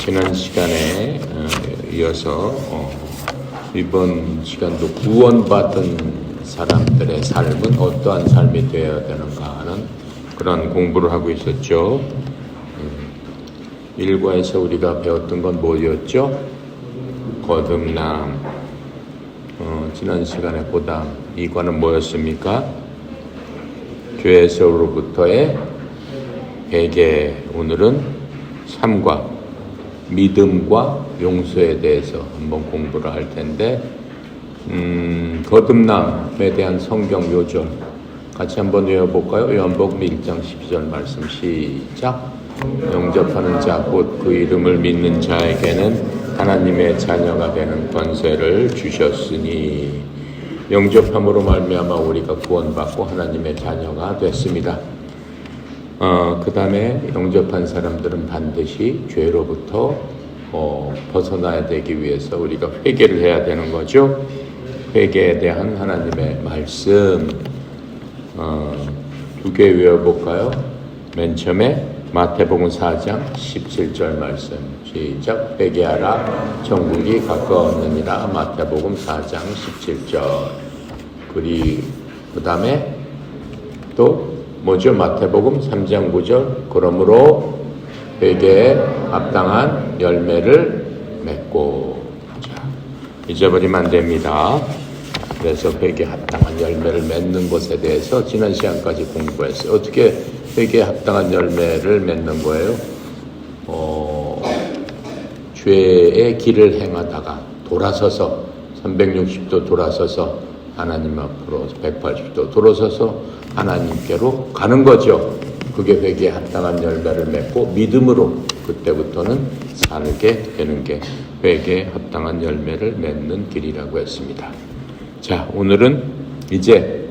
지난 시간에 이어서 이번 시간도 구원받은 사람들의 삶은 어떠한 삶이 되어야 되는가 하는 그런 공부를 하고 있었죠. 1과에서 우리가 배웠던 건 뭐였죠? 거듭남. 지난 시간에 보다 2과는 뭐였습니까? 죄에서로부터의 회개. 오늘은 3과 믿음과 용서에 대해서 한번 공부를 할 텐데 거듭남에 대한 성경 요절 같이 한번 외워볼까요? 요한복음 1장 12절 말씀 시작. 영접하는 자 곧 그 이름을 믿는 자에게는 하나님의 자녀가 되는 권세를 주셨으니 영접함으로 말미암아 우리가 구원받고 하나님의 자녀가 됐습니다. 그 다음에 영접한 사람들은 반드시 죄로부터 벗어나야 되기 위해서 우리가 회개를 해야 되는 거죠. 회개에 대한 하나님의 말씀 두 개 외워볼까요? 맨 처음에 마태복음 4장 17절 말씀 시작. 회개하라 천국이 가까웠느니라. 마태복음 4장 17절. 그 다음에 또 뭐죠? 마태복음 3장 9절. 그러므로 회개에 합당한 열매를 맺고. 자, 잊어버리면 안 됩니다. 그래서 회개에 합당한 열매를 맺는 것에 대해서 지난 시간까지 공부했어요. 어떻게 회개에 합당한 열매를 맺는 거예요? 죄의 길을 행하다가 돌아서서 360도 돌아서서 하나님 앞으로 180도 돌아서서 하나님께로 가는 거죠. 그게 회개에 합당한 열매를 맺고 믿음으로 그때부터는 살게 되는 게 회개에 합당한 열매를 맺는 길이라고 했습니다. 자, 오늘은 이제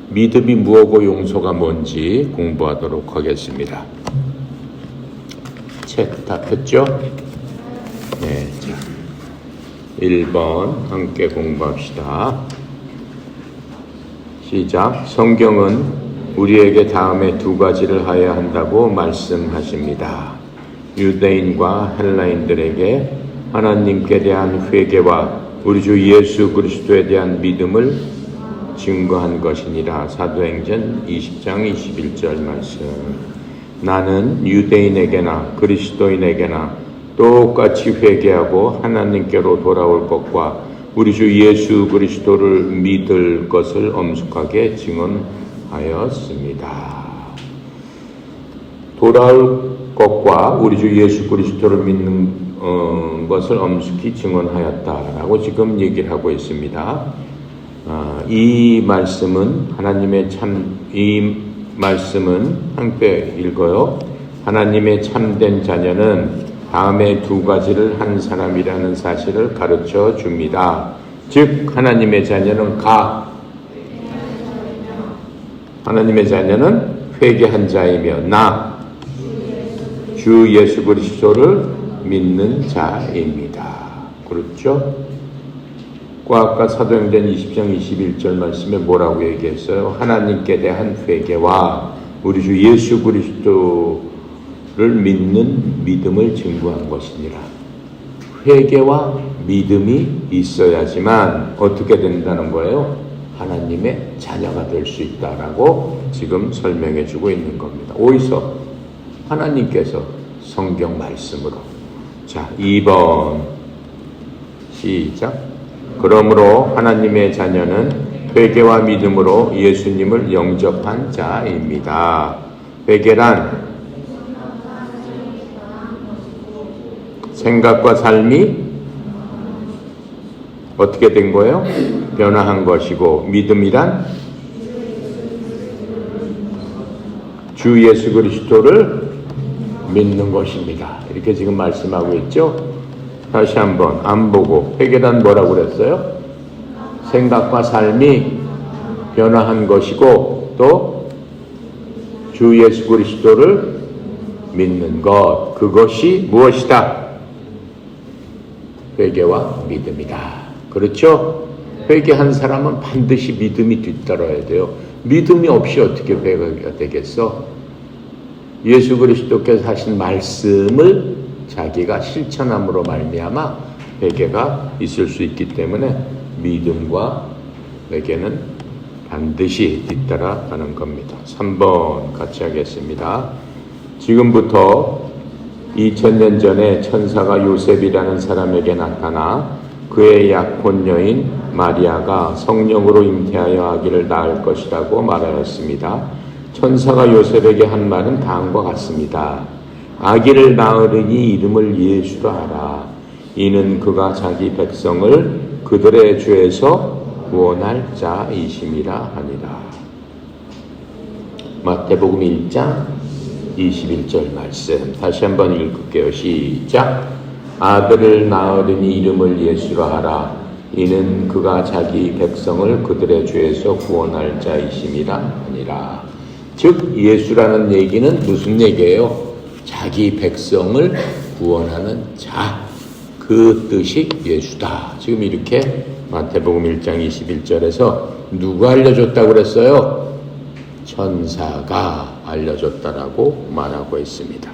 믿음이 무엇고 용서가 뭔지 공부하도록 하겠습니다. 책 다 폈죠? 네, 자, 1번 함께 공부합시다. 시작. 성경은 우리에게 다음에 두 가지를 하여야 한다고 말씀하십니다. 유대인과 헬라인들에게 하나님께 대한 회개와 우리 주 예수 그리스도에 대한 믿음을 증거한 것이니라. 사도행전 20장 21절 말씀. 나는 유대인에게나 그리스도인에게나 똑같이 회개하고 하나님께로 돌아올 것과 우리 주 예수 그리스도를 믿을 것을 엄숙하게 증언하였습니다. 돌아올 것과 우리 주 예수 그리스도를 믿는 것을 엄숙히 증언하였다라고 지금 얘기를 하고 있습니다. 이 말씀은 이 말씀은 함께 읽어요. 하나님의 참된 자녀는 다음에 두 가지를 한 사람이라는 사실을 가르쳐 줍니다. 즉 하나님의 자녀는 하나님의 자녀는 회개한 자이며 주 예수 그리스도를 믿는 자입니다. 그렇죠? 아까 사도행전 20장 21절 말씀에 뭐라고 얘기했어요? 하나님께 대한 회개와 우리 주 예수 그리스도를 믿는 믿음을 증거한 것이니라. 회개와 믿음이 있어야지만 어떻게 된다는 거예요? 하나님의 자녀가 될 수 있다라고 지금 설명해 주고 있는 겁니다. 어디서? 하나님께서 성경 말씀으로. 자, 2번 시작. 그러므로 하나님의 자녀는 회개와 믿음으로 예수님을 영접한 자입니다. 회개란 생각과 삶이 어떻게 된 거예요? 변화한 것이고, 믿음이란 주 예수 그리스도를 믿는 것입니다. 이렇게 지금 말씀하고 있죠. 다시 한번 안 보고 회개란 뭐라고 그랬어요? 생각과 삶이 변화한 것이고 또 주 예수 그리스도를 믿는 것, 그것이 무엇이다? 회개와 믿음이다. 그렇죠? 회개한 사람은 반드시 믿음이 뒤따라야 돼요. 믿음이 없이 어떻게 회개가 되겠어? 예수 그리스도께서 하신 말씀을 자기가 실천함으로 말미암아 회개가 있을 수 있기 때문에 믿음과 회개는 반드시 뒤따라가는 겁니다. 3번 같이 하겠습니다. 지금부터 2000년 전에 천사가 요셉이라는 사람에게 나타나 그의 약혼 여인 마리아가 성령으로 잉태하여 아기를 낳을 것이라고 말하였습니다. 천사가 요셉에게 한 말은 다음과 같습니다. 아기를 낳으리니 이름을 예수라 하라. 이는 그가 자기 백성을 그들의 죄에서 구원할 자이심이라 하니라. 마태복음 1장 21절 말씀 다시 한번 읽을게요. 시작. 아들을 낳으리니 이름을 예수라 하라. 이는 그가 자기 백성을 그들의 죄에서 구원할 자이심이라 하니라. 즉 예수라는 얘기는 무슨 얘기예요? 자기 백성을 구원하는 자, 그 뜻이 예수다. 지금 이렇게 마태복음 1장 21절에서 누가 알려줬다고 그랬어요? 천사가 알려줬다라고 말하고 있습니다.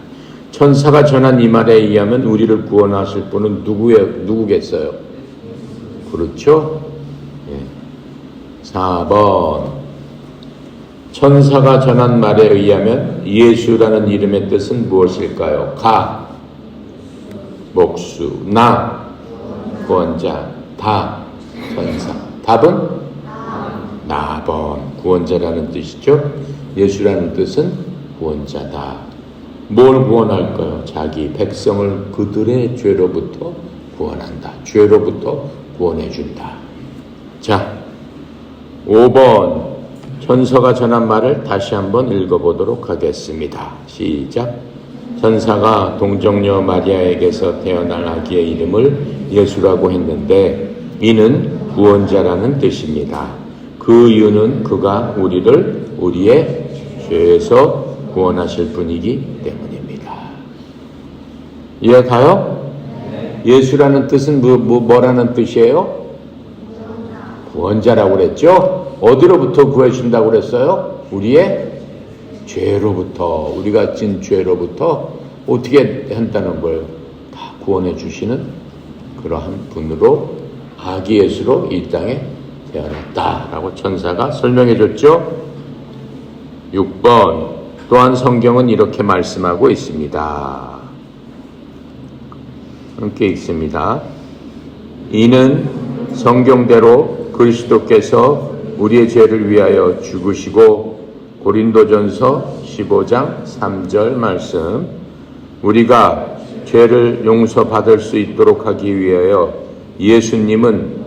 천사가 전한 이 말에 의하면 우리를 구원하실 분은 누구겠어요? 그렇죠? 4번 천사가 전한 말에 의하면 예수라는 이름의 뜻은 무엇일까요? 가, 목수, 나, 구원자, 다, 천사. 답은? 나번, 구원자라는 뜻이죠. 예수라는 뜻은 구원자다. 뭘 구원할까요? 자기 백성을 그들의 죄로부터 구원한다. 죄로부터 구원해준다. 자, 5번 천사가 전한 말을 다시 한번 읽어보도록 하겠습니다. 시작. 천사가 동정녀 마리아에게서 태어날 아기의 이름을 예수라고 했는데 이는 구원자라는 뜻입니다. 그 이유는 그가 우리를 우리의 죄에서 구원하실 분이기 때문입니다. 이해가요? 예수라는 뜻은 뭐라는 뜻이에요? 구원자라고 그랬죠? 어디로부터 구해준다고 그랬어요? 우리의 죄로부터, 우리가 진 죄로부터 어떻게 한다는 거예요? 다 구원해 주시는 그러한 분으로 아기 예수로 이 땅에 태어났다라고 천사가 설명해 줬죠. 6번 또한 성경은 이렇게 말씀하고 있습니다. 함께 읽습니다. 이는 성경대로 그리스도께서 우리의 죄를 위하여 죽으시고 고린도전서 15장 3절 말씀 우리가 죄를 용서받을 수 있도록 하기 위하여 예수님은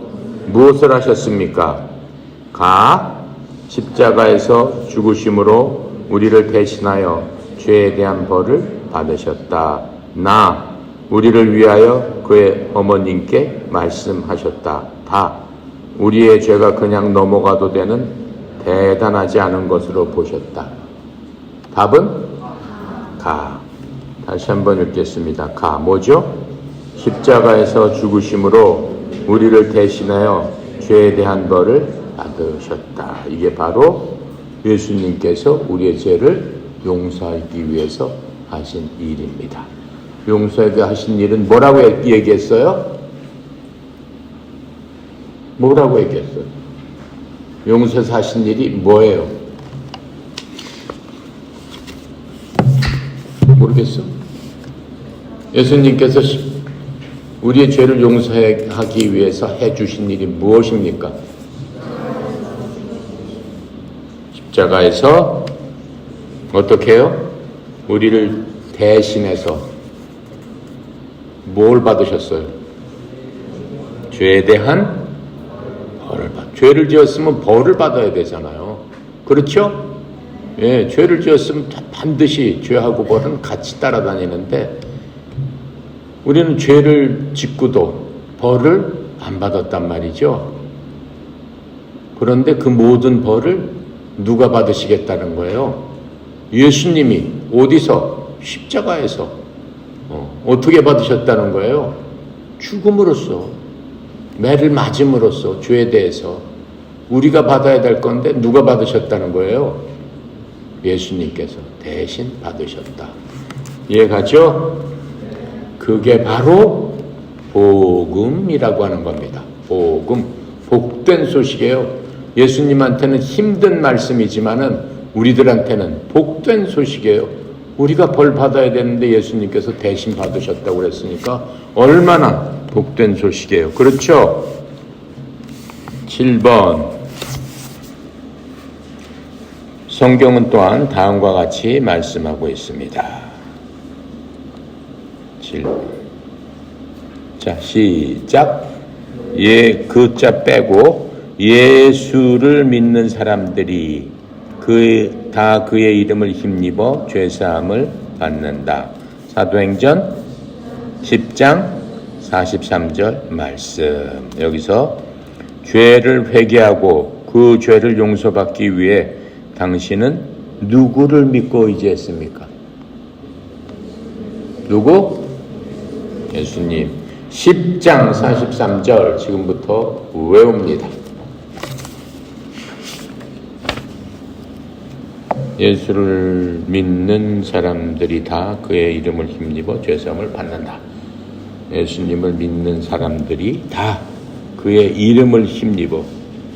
무엇을 하셨습니까? 가 십자가에서 죽으심으로 우리를 대신하여 죄에 대한 벌을 받으셨다. 나 우리를 위하여 그의 어머님께 말씀하셨다. 다 우리의 죄가 그냥 넘어가도 되는 대단하지 않은 것으로 보셨다. 답은? 가. 다시 한번 읽겠습니다. 가. 뭐죠? 십자가에서 죽으심으로 우리를 대신하여 죄에 대한 벌을 받으셨다. 이게 바로 예수님께서 우리의 죄를 용서하기 위해서 하신 일입니다. 용서하게 하신 일은 뭐라고 얘기했어요? 뭐라고 얘기했어요? 용서해서 하신 일이 뭐예요? 모르겠어? 예수님께서 우리의 죄를 용서하기 위해서 해주신 일이 무엇입니까? 십자가에서 어떻게 해요? 우리를 대신해서 뭘 받으셨어요? 죄에 대한 벌을 죄를 지었으면 벌을 받아야 되잖아요. 그렇죠? 예, 죄를 지었으면 반드시 죄하고 벌은 같이 따라다니는데 우리는 죄를 짓고도 벌을 안 받았단 말이죠. 그런데 그 모든 벌을 누가 받으시겠다는 거예요? 예수님이 어디서? 십자가에서. 어떻게 받으셨다는 거예요? 죽음으로써, 매를 맞음으로써 죄에 대해서 우리가 받아야 될 건데 누가 받으셨다는 거예요? 예수님께서 대신 받으셨다. 이해가죠? 그게 바로 복음이라고 하는 겁니다. 복음, 복된 소식이에요. 예수님한테는 힘든 말씀이지만은 우리들한테는 복된 소식이에요. 우리가 벌 받아야 되는데 예수님께서 대신 받으셨다고 그랬으니까 얼마나 복된 소식이에요. 그렇죠? 7번. 성경은 또한 다음과 같이 말씀하고 있습니다. 7번. 자, 시작. 그 자 빼고 예수를 믿는 사람들이 다 그의 이름을 힘입어 죄사함을 받는다. 사도행전 10장 43절 말씀. 여기서 죄를 회개하고 그 죄를 용서받기 위해 당신은 누구를 믿고 의지했습니까? 누구? 예수님. 10장 43절 지금부터 외웁니다. 예수를 믿는 사람들이 다 그의 이름을 힘입어 죄사함을 받는다. 예수님을 믿는 사람들이 다 그의 이름을 힘입어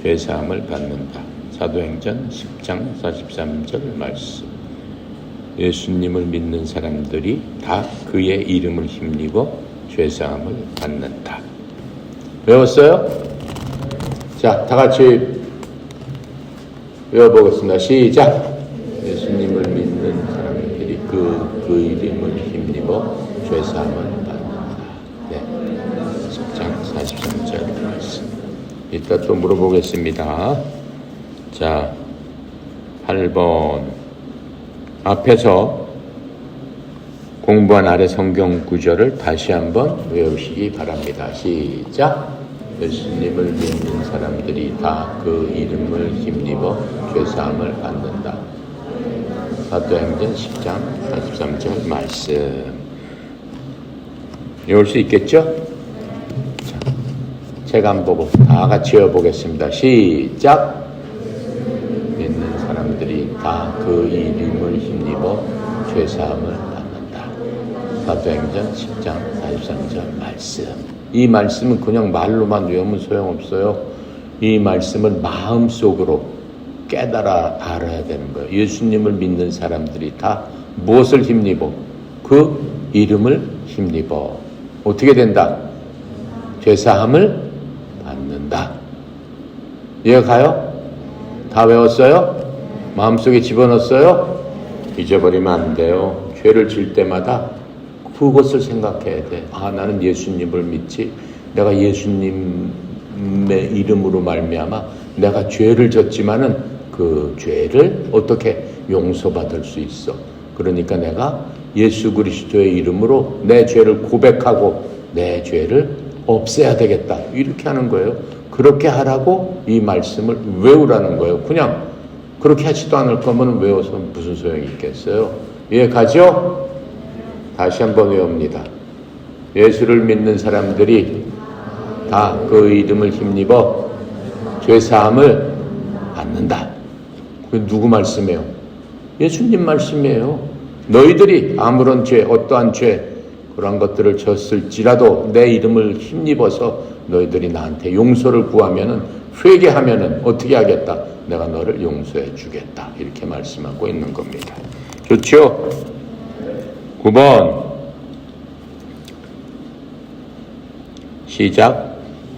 죄사함을 받는다. 사도행전 10장 43절 말씀. 예수님을 믿는 사람들이 다 그의 이름을 힘입어 죄사함을 받는다. 외웠어요? 자, 다 같이 외워보겠습니다. 시작. 예수님을 믿는 사람들이 그 이름을 힘입어 죄사함을 받는다. 네. 10장 43절 말씀. 이따 또 물어보겠습니다. 자, 8번. 앞에서 공부한 아래 성경 구절을 다시 한번 외우시기 바랍니다. 시작. 예수님을 믿는 사람들이 다 그 이름을 힘입어 죄사함을 받는다. 사도행전 10장 43절 말씀. 외울 수 있겠죠? 자, 책 안 보고 다 같이 외워보겠습니다. 시작. 믿는 사람들이 다 그 이름을 힘입어 죄사함을 받는다. 사도행전 10장 43절 말씀. 이 말씀은 그냥 말로만 외우면 소용없어요. 이 말씀을 마음속으로 깨달아 알아야 되는 거예요. 예수님을 믿는 사람들이 다 무엇을 힘입어? 그 이름을 힘입어. 어떻게 된다? 죄사함을 받는다. 이해가요? 다 외웠어요? 마음속에 집어넣었어요? 잊어버리면 안 돼요. 죄를 질 때마다 그것을 생각해야 돼. 아, 나는 예수님을 믿지. 내가 예수님의 이름으로 말미암아 내가 죄를 졌지만은 그 죄를 어떻게 용서받을 수 있어. 그러니까 내가 예수 그리스도의 이름으로 내 죄를 고백하고 내 죄를 없애야 되겠다. 이렇게 하는 거예요. 그렇게 하라고 이 말씀을 외우라는 거예요. 그냥 그렇게 하지도 않을 거면 외워서 무슨 소용이 있겠어요. 이해가죠? 다시 한번 외웁니다. 예수를 믿는 사람들이 다 그 이름을 힘입어 죄사함을 받는다. 그 누구 말씀이에요? 예수님 말씀이에요. 너희들이 아무런 죄, 어떠한 죄, 그런 것들을 졌을지라도 내 이름을 힘입어서 너희들이 나한테 용서를 구하면은, 회개하면은 어떻게 하겠다? 내가 너를 용서해 주겠다. 이렇게 말씀하고 있는 겁니다. 좋죠? 9번. 시작.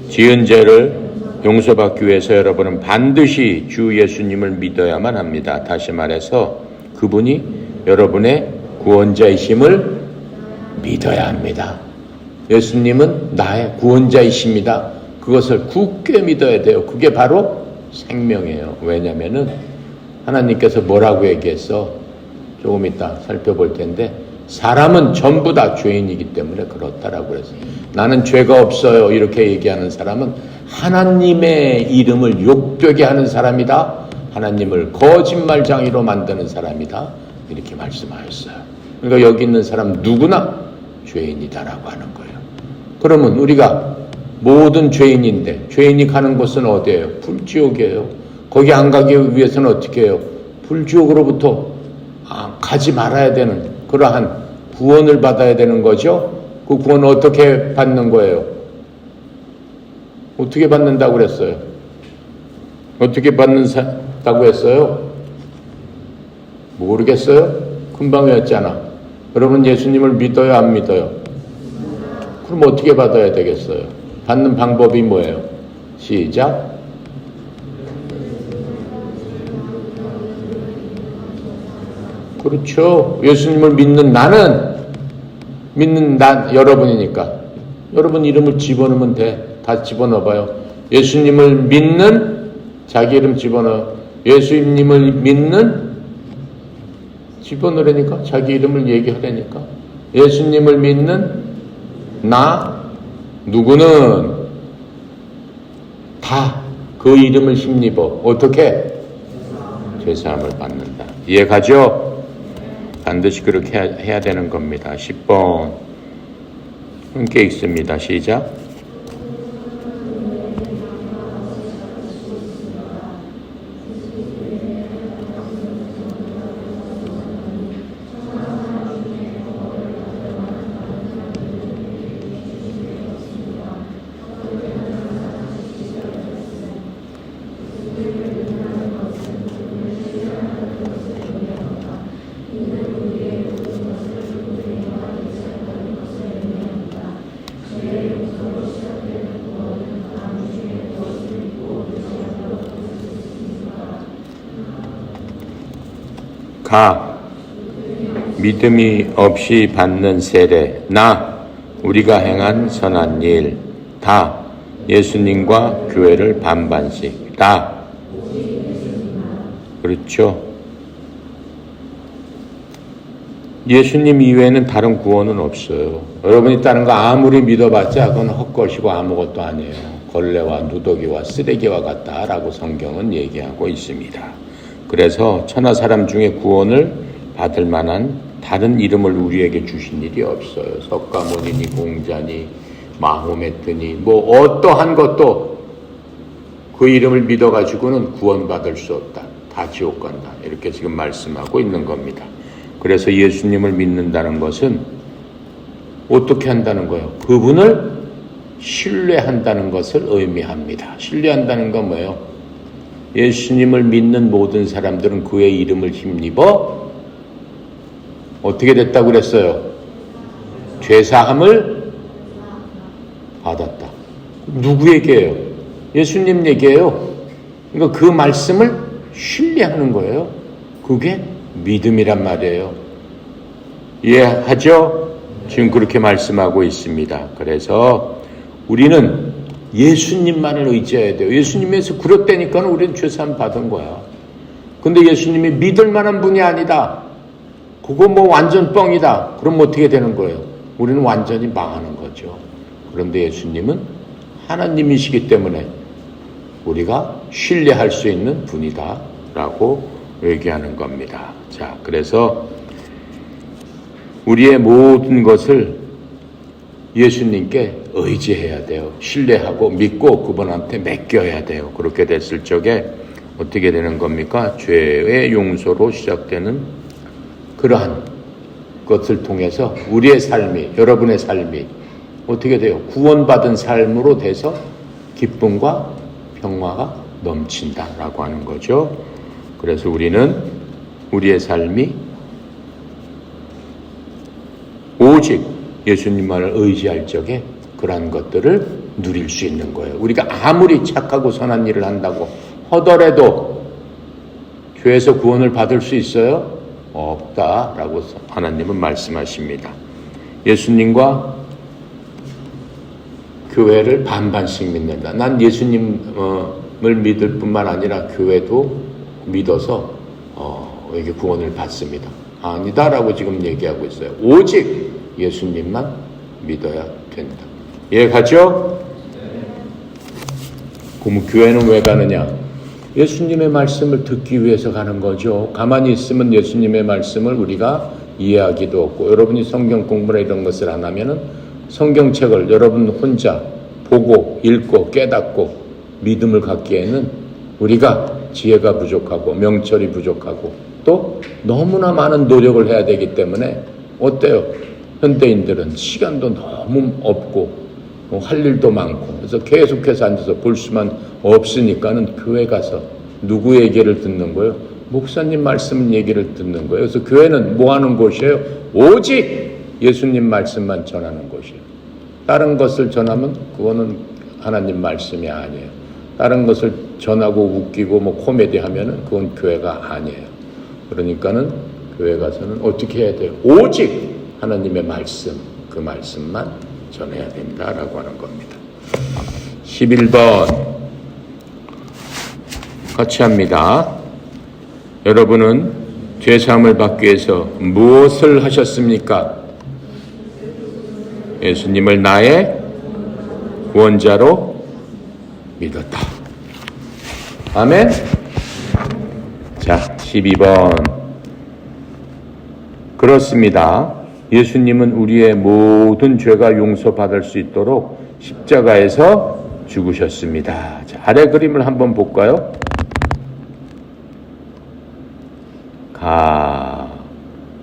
지은 죄를 용서받기 위해서 여러분은 반드시 주 예수님을 믿어야만 합니다. 다시 말해서 그분이 여러분의 구원자이심을 믿어야 합니다. 예수님은 나의 구원자이십니다. 그것을 굳게 믿어야 돼요. 그게 바로 생명이에요. 왜냐면은 하나님께서 뭐라고 얘기했어? 조금 이따 살펴볼 텐데, 사람은 전부 다 죄인이기 때문에 그렇다라고 그랬어요. 나는 죄가 없어요. 이렇게 얘기하는 사람은 하나님의 이름을 욕되게 하는 사람이다. 하나님을 거짓말장이로 만드는 사람이다. 이렇게 말씀하셨어요. 그러니까 여기 있는 사람 누구나 죄인이다라고 하는 거예요. 그러면 우리가 모든 죄인인데, 죄인이 가는 곳은 어디예요? 불지옥이에요. 거기 안 가기 위해서는 어떻게 해요? 불지옥으로부터 가지 말아야 되는 그러한 구원을 받아야 되는 거죠. 그 구원 어떻게 받는 거예요? 어떻게 받는다고 그랬어요? 어떻게 받는다고 했어요? 모르겠어요? 금방 외웠잖아. 여러분 예수님을 믿어요? 안 믿어요? 그럼 어떻게 받아야 되겠어요? 받는 방법이 뭐예요? 시작. 그렇죠. 예수님을 믿는 나는, 믿는 나, 여러분이니까. 여러분 이름을 집어넣으면 돼. 다 집어넣어봐요. 예수님을 믿는, 자기 이름 집어넣어. 예수님을 믿는, 집어넣으라니까. 자기 이름을 얘기하라니까. 예수님을 믿는 나, 누구는 다 그 이름을 힘입어. 어떻게? 죄사함을 받는다. 이해가죠? 반드시 그렇게 해야 되는 겁니다. 10번 함께 읽습니다. 시작. 가, 믿음이 없이 받는 세례, 나, 우리가 행한 선한 일, 다, 예수님과 교회를 반반씩, 다. 그렇죠. 예수님 이외에는 다른 구원은 없어요. 여러분이 다른 거 아무리 믿어봤자 그건 헛것이고 아무것도 아니에요. 걸레와 누더기와 쓰레기와 같다라고 성경은 얘기하고 있습니다. 그래서 천하 사람 중에 구원을 받을 만한 다른 이름을 우리에게 주신 일이 없어요. 석가모니니 공자니 마호메트니 뭐 어떠한 것도 그 이름을 믿어가지고는 구원받을 수 없다. 다 지옥 간다. 이렇게 지금 말씀하고 있는 겁니다. 그래서 예수님을 믿는다는 것은 어떻게 한다는 거예요? 그분을 신뢰한다는 것을 의미합니다. 신뢰한다는 건 뭐예요? 예수님을 믿는 모든 사람들은 그의 이름을 힘입어 어떻게 됐다고 그랬어요? 죄사함을 받았다. 누구에게요? 예수님 얘기예요. 그러니까 그 말씀을 신뢰하는 거예요. 그게 믿음이란 말이에요. 이해하죠? 지금 그렇게 말씀하고 있습니다. 그래서 우리는 예수님만을 의지해야 돼요. 예수님에서 그렇다니까 우리는 죄사함 받은 거야. 근데 예수님이 믿을 만한 분이 아니다. 그거 뭐 완전 뻥이다. 그럼 어떻게 되는 거예요? 우리는 완전히 망하는 거죠. 그런데 예수님은 하나님이시기 때문에 우리가 신뢰할 수 있는 분이다 라고 얘기하는 겁니다. 자, 그래서 우리의 모든 것을 예수님께 의지해야 돼요. 신뢰하고 믿고 그분한테 맡겨야 돼요. 그렇게 됐을 적에 어떻게 되는 겁니까? 죄의 용서로 시작되는 그러한 것을 통해서 우리의 삶이, 여러분의 삶이 어떻게 돼요? 구원받은 삶으로 돼서 기쁨과 평화가 넘친다라고 하는 거죠. 그래서 우리는 우리의 삶이 오직 예수님만을 의지할 적에 그러한 것들을 누릴 수 있는 거예요. 우리가 아무리 착하고 선한 일을 한다고 하더라도 죄에서 구원을 받을 수 있어요? 없다라고 하나님은 말씀하십니다. 예수님과 교회를 반반씩 믿는다. 난 예수님을 믿을 뿐만 아니라 교회도 믿어서 이게 구원을 받습니다. 아니다라고 지금 얘기하고 있어요. 오직 예수님만 믿어야 된다. 이해가죠? 그럼 교회는 왜 가느냐? 예수님의 말씀을 듣기 위해서 가는 거죠. 가만히 있으면 예수님의 말씀을 우리가 이해하기도 없고, 여러분이 성경 공부나 이런 것을 안 하면은 성경책을 여러분 혼자 보고 읽고 깨닫고 믿음을 갖기에는 우리가 지혜가 부족하고 명철이 부족하고 또 너무나 많은 노력을 해야 되기 때문에 어때요? 현대인들은 시간도 너무 없고 할 일도 많고 그래서 계속해서 앉아서 볼 수만 없으니까는 교회 가서 누구 얘기를 듣는 거예요? 목사님 말씀 얘기를 듣는 거예요. 그래서 교회는 뭐 하는 곳이에요? 오직 예수님 말씀만 전하는 곳이에요. 다른 것을 전하면 그거는 하나님 말씀이 아니에요. 다른 것을 전하고 웃기고 뭐 코미디 하면은 그건 교회가 아니에요. 그러니까는 교회 가서는 어떻게 해야 돼요? 오직 하나님의 말씀, 그 말씀만 전해야 된다라고 하는 겁니다. 11번 같이 합니다. 여러분은 죄사함을 받기 위해서 무엇을 하셨습니까? 예수님을 나의 구원자로 믿었다. 아멘. 자, 12번. 그렇습니다. 예수님은 우리의 모든 죄가 용서받을 수 있도록 십자가에서 죽으셨습니다. 자, 아래 그림을 한번 볼까요?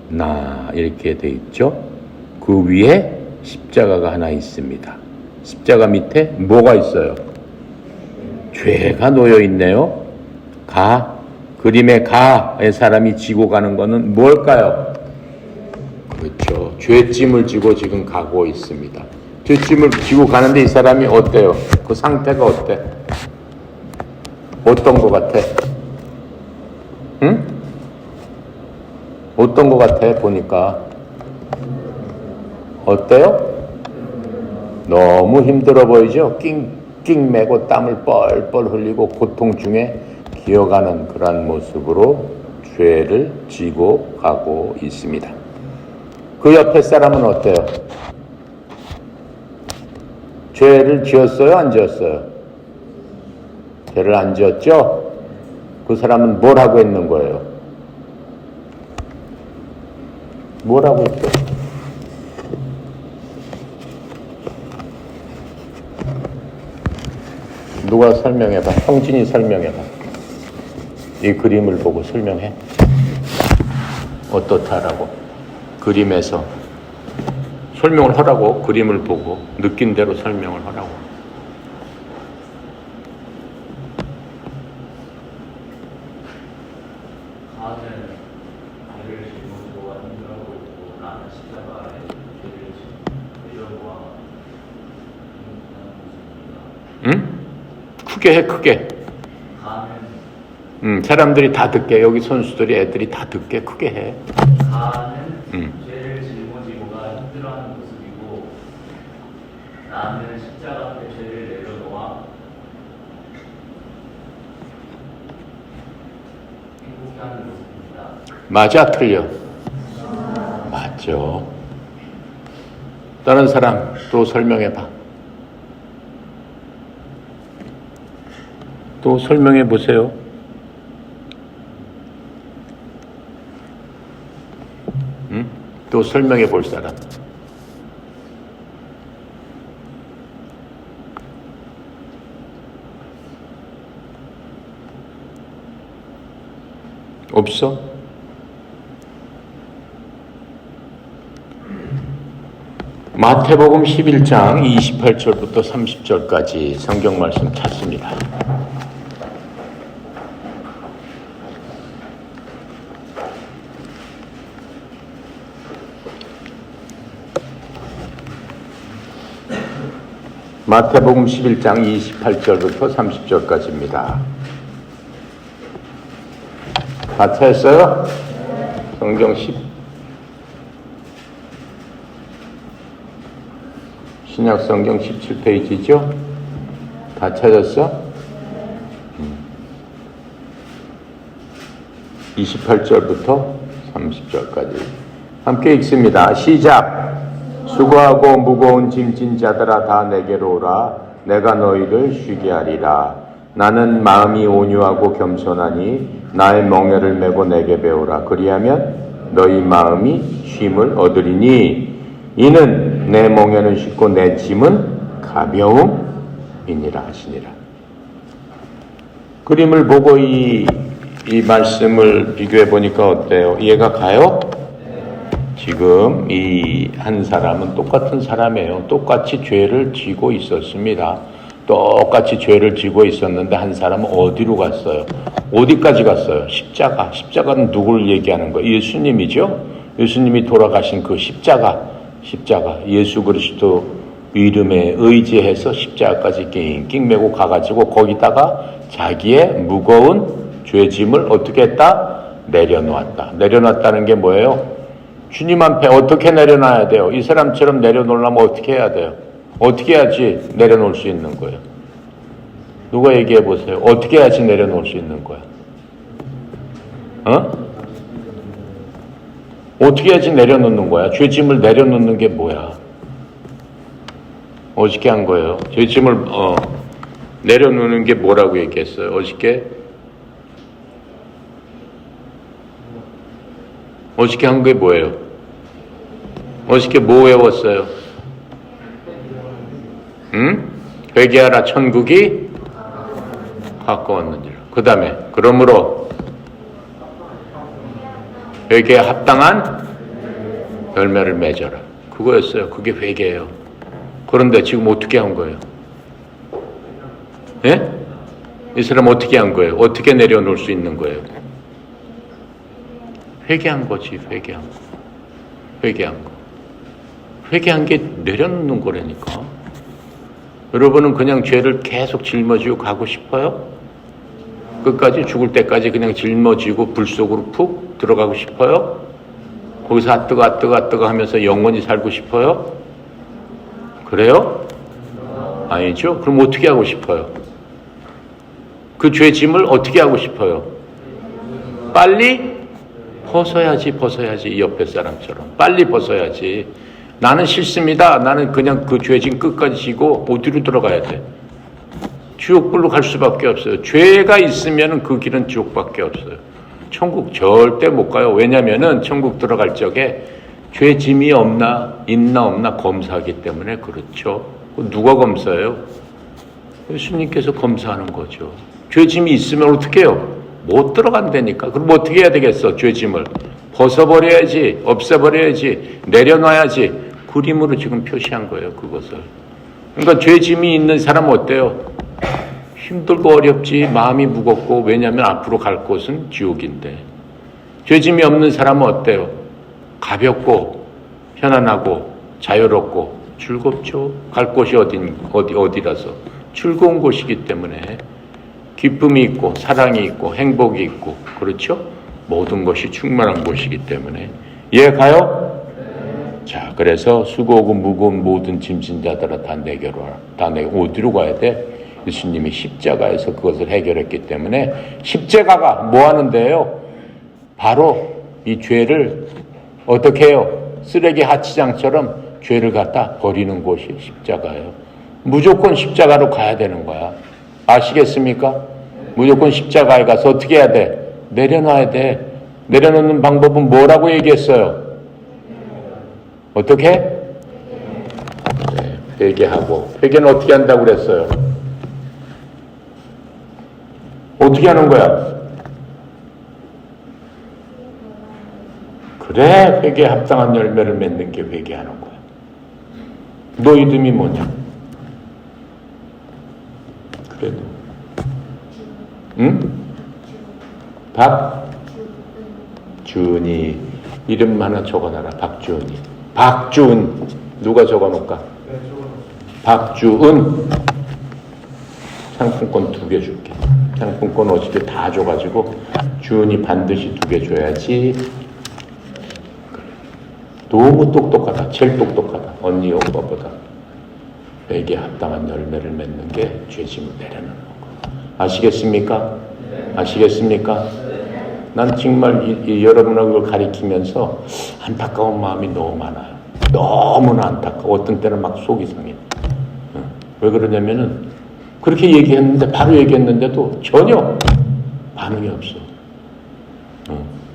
나 이렇게 돼 있죠. 그 위에 십자가가 하나 있습니다. 십자가 밑에 뭐가 있어요? 죄가 놓여 있네요. 그림의 가의 사람이 지고 가는 거는 뭘까요? 그렇죠. 죄짐을 지고 지금 가고 있습니다. 죄짐을 지고 가는데 이 사람이 어때요? 그 상태가 어때? 어떤 것 같아? 응? 어떤 것 같아? 보니까 어때요? 너무 힘들어 보이죠? 낑낑 매고 땀을 뻘뻘 흘리고 고통 중에 기어가는 그런 모습으로 죄를 지고 가고 있습니다. 그 옆에 사람은 어때요? 죄를 지었어요? 안 지었어요? 죄를 안 지었죠? 그 사람은 뭘 하고 있는 거예요? 뭘 하고 있어요? 누가 설명해봐. 형진이 설명해봐. 이 그림을 보고 설명해. 어떻다라고. 그림에서 설명을 하라고. 그림을 보고 느낀 대로 설명을 하라고. 응? 크게 해, 크게. 사람들이 다 듣게. 여기 선수들이 애들이 다 듣게 크게 해. 가는 죄를 짊어지고가 힘들어하는 모습이고, 나는 십자가 앞에 죄를 내려놓아 행복해하는 모습입니다. 맞아, 틀려? 맞죠. 다른 사람 또 설명해봐. 또 설명해 보세요. 또 설명해 볼 사람. 없어? 마태복음 11장 28절부터 30절까지 성경 말씀 찾습니다. 마태복음 11장 28절부터 30절까지입니다. 다 찾았어요? 성경 10 신약 성경 17페이지죠? 다 찾았어? 28절부터 30절까지 함께 읽습니다. 시작! 수고하고 무거운 짐진 자들아 다 내게로 오라. 내가 너희를 쉬게 하리라. 나는 마음이 온유하고 겸손하니 나의 멍에를 메고 내게 배우라. 그리하면 너희 마음이 쉼을 얻으리니 이는 내 멍에는 쉽고 내 짐은 가벼움이니라 하시니라. 그림을 보고 이 말씀을 비교해 보니까 어때요? 이해가 가요? 지금 이 한 사람은 똑같은 사람이에요. 똑같이 죄를 지고 있었습니다. 똑같이 죄를 지고 있었는데 한 사람은 어디로 갔어요? 어디까지 갔어요? 십자가. 십자가는 누구를 얘기하는 거예요? 예수님이죠. 예수님이 돌아가신 그 십자가. 예수 그리스도 이름에 의지해서 십자가까지 낑낑 메고 가가지고 거기다가 자기의 무거운 죄짐을 어떻게 했다? 내려놓았다. 내려놨다는 게 뭐예요? 주님 앞에 어떻게 내려놔야 돼요? 이 사람처럼 내려놓으려면 어떻게 해야 돼요? 어떻게 해야지 내려놓을 수 있는 거예요? 누가 얘기해 보세요. 어떻게 해야지 내려놓을 수 있는 거야? 어떻게 해야지 내려놓는 거야? 죄짐을 내려놓는 게 뭐야? 어저께 한 거예요. 죄짐을 내려놓는 게 뭐라고 얘기했어요? 어저께 한 게 뭐예요? 어저께 뭐 외웠어요? 회개하라 천국이 가까웠느니라. 그 다음에 그러므로 회개에 합당한 열매를 맺어라. 그거였어요. 그게 회개예요. 그런데 지금 어떻게 한 거예요? 예? 이 사람 어떻게 한 거예요? 어떻게 내려놓을 수 있는 거예요? 회개한 거지. 회개한 거. 회개한 게 내려놓는 거라니까. 여러분은 그냥 죄를 계속 짊어지고 가고 싶어요? 끝까지 죽을 때까지 그냥 짊어지고 불 속으로 푹 들어가고 싶어요? 거기서 아뜨거 하면서 영원히 살고 싶어요? 그래요? 아니죠? 그럼 어떻게 하고 싶어요? 그 죄짐을 어떻게 하고 싶어요? 빨리 벗어야지. 이 옆에 사람처럼 빨리 벗어야지. 나는 싫습니다. 나는 그냥 그 죄짐 끝까지 지고 어디로 들어가야 돼? 지옥불로 갈 수밖에 없어요. 죄가 있으면 그 길은 지옥밖에 없어요. 천국 절대 못 가요. 왜냐면은 천국 들어갈 적에 죄짐이 있나 없나 검사하기 때문에. 그렇죠. 누가 검사해요? 예수님께서 검사하는 거죠. 죄짐이 있으면 어떻게 해요? 못 들어간다니까. 그럼 어떻게 해야 되겠어? 죄짐을 벗어버려야지, 없애버려야지, 내려놔야지. 그림으로 지금 표시한 거예요, 그것을. 그러니까 죄짐이 있는 사람은 어때요? 힘들고 어렵지, 마음이 무겁고. 왜냐하면 앞으로 갈 곳은 지옥인데. 죄짐이 없는 사람은 어때요? 가볍고 편안하고 자유롭고 즐겁죠. 갈 곳이 어디라서 즐거운 곳이기 때문에 기쁨이 있고 사랑이 있고 행복이 있고, 그렇죠? 모든 것이 충만한 곳이기 때문에. 이해 가요? 자, 그래서 수고하고 무거운 모든 짐진 자들아 다 내게로 와라. 다 내게. 어디로 가야 돼? 예수님이 십자가에서 그것을 해결했기 때문에. 십자가가 뭐 하는데요? 바로 이 죄를 어떻게 해요? 쓰레기 하치장처럼 죄를 갖다 버리는 곳이 십자가예요. 무조건 십자가로 가야 되는 거야. 아시겠습니까? 무조건 십자가에 가서 어떻게 해야 돼? 내려놔야 돼. 내려놓는 방법은 뭐라고 얘기했어요? 어떻게? 네, 회개하고. 회개는 어떻게 한다고 그랬어요? 어떻게 하는 거야? 그래, 회개에 합당한 열매를 맺는 게 회개하는 거야. 너 이름이 뭐냐? 그래도 응? 박준이. 이름 하나 적어놔라. 박준이. 박준. 누가 적어놓을까? 박주은. 상품권 2개 줄게. 상품권 어저께 다 줘가지고 준이 반드시 2개 줘야지. 너무 똑똑하다. 제일 똑똑하다. 언니 오빠보다. 회개에 합당한 열매를 맺는 게 죄짐을 내려놓는 거. 아시겠습니까? 아시겠습니까? 난 정말 여러분을 가리키면서 안타까운 마음이 너무 많아요. 너무나 안타까워. 어떤 때는 막 속이 상해. 왜 그러냐면은 그렇게 얘기했는데, 바로 얘기했는데도 전혀 반응이 없어.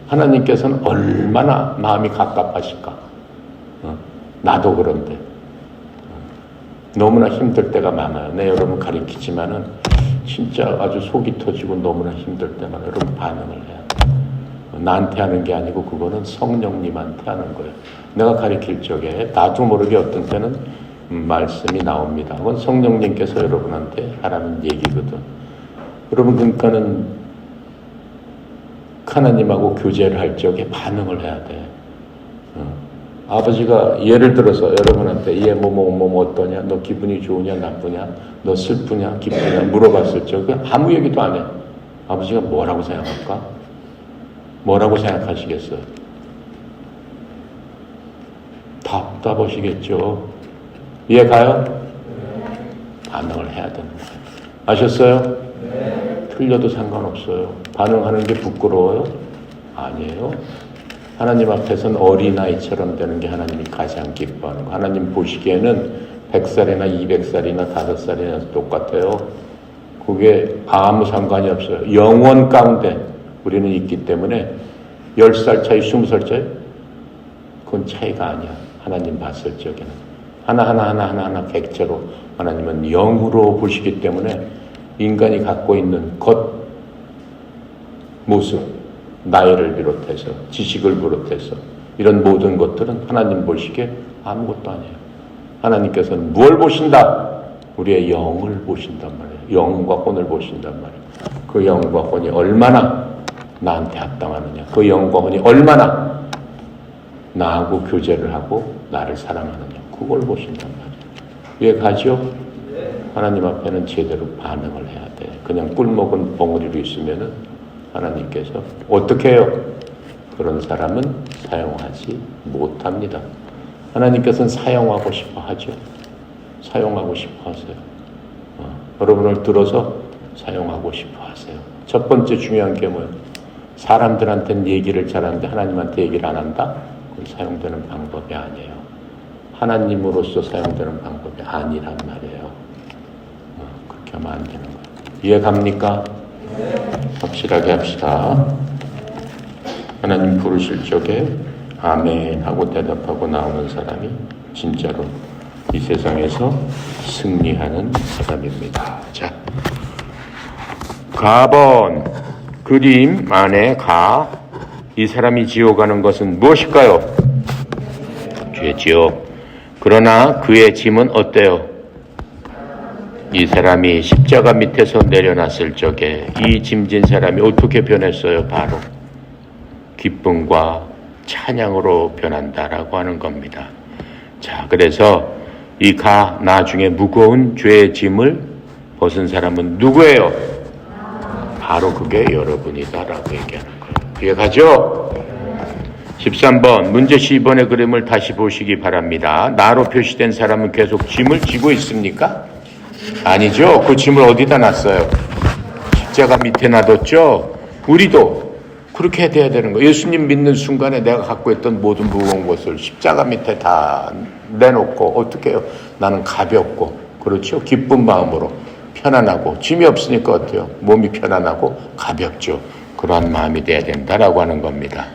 하나님께서는 얼마나 마음이 갑갑하실까. 나도 그런데 너무나 힘들 때가 많아요. 내 여러분 가리키지만은 진짜 아주 속이 터지고 너무나 힘들 때만 여러분 반응을 해야 돼. 나한테 하는 게 아니고 그거는 성령님한테 하는 거예요. 내가 가르칠 적에 나도 모르게 어떤 때는 말씀이 나옵니다. 그건 성령님께서 여러분한테 하라는 얘기거든. 여러분 그러니까는 하나님하고 교제를 할 적에 반응을 해야 돼. 아버지가 예를 들어서 여러분한테 얘 뭐 어떠냐, 너 기분이 좋으냐 나쁘냐, 너 슬프냐 기쁘냐 물어봤을 적에 아무 얘기도 안 해. 아버지가 뭐라고 생각할까? 뭐라고 생각하시겠어요? 답답하시겠죠. 이해 가요? 반응을 해야 되는 거예요. 아셨어요? 틀려도 상관없어요. 반응하는 게 부끄러워요? 아니에요. 하나님 앞에서는 어린아이처럼 되는 게 하나님이 가장 기뻐하는 거. 하나님 보시기에는 100살이나 200살이나 5살이나 똑같아요. 그게 아무 상관이 없어요. 영원 가운데 우리는 있기 때문에 10살 차이, 20살 차이? 그건 차이가 아니야. 하나님 봤을 적에는. 하나하나 객체로 하나님은 영으로 보시기 때문에 인간이 갖고 있는 겉 모습, 나이를 비롯해서 지식을 비롯해서 이런 모든 것들은 하나님 보시기에 아무것도 아니에요. 하나님께서는 무엇을 보신다? 우리의 영을 보신단 말이에요. 영과 혼을 보신단 말이에요. 그 영과 혼이 얼마나 나한테 합당하느냐, 그 영과 혼이 얼마나 나하고 교제를 하고 나를 사랑하느냐, 그걸 보신단 말이에요. 이해 가죠? 하나님 앞에는 제대로 반응을 해야 돼. 그냥 꿀먹은 벙어리로 있으면은 하나님께서 어떻게 해요? 그런 사람은 사용하지 못합니다. 하나님께서는 사용하고 싶어 하죠. 사용하고 싶어 하세요. 여러분을 들어서 사용하고 싶어 하세요. 첫 번째 중요한 게 뭐예요? 사람들한테는 얘기를 잘하는데 하나님한테 얘기를 안 한다? 그건 사용되는 방법이 아니에요. 하나님으로서 사용되는 방법이 아니란 말이에요. 그렇게 하면 안 되는 거예요. 이해 갑니까? 확실하게 합시다. 하나님 부르실 적에 아멘 하고 대답하고 나오는 사람이 진짜로 이 세상에서 승리하는 사람입니다. 자, 가번 그림 안에 가. 이 사람이 지어가는 것은 무엇일까요? 죄지요. 그러나 그의 짐은 어때요? 이 사람이 십자가 밑에서 내려놨을 적에 이 짐진 사람이 어떻게 변했어요? 바로 기쁨과 찬양으로 변한다라고 하는 겁니다. 자, 그래서 이 나중에 무거운 죄의 짐을 벗은 사람은 누구예요? 바로 그게 여러분이다라고 얘기하는 거예요. 이해가죠? 13번 문제 12번의 그림을 다시 보시기 바랍니다. 나로 표시된 사람은 계속 짐을 지고 있습니까? 아니죠. 그 짐을 어디다 놨어요? 십자가 밑에 놔뒀죠. 우리도 그렇게 돼야 되는 거예요. 예수님 믿는 순간에 내가 갖고 있던 모든 무거운 것을 십자가 밑에 다 내놓고 어떻게 해요? 나는 가볍고 그렇죠. 기쁜 마음으로 편안하고 짐이 없으니까 어때요? 몸이 편안하고 가볍죠. 그러한 마음이 돼야 된다라고 하는 겁니다.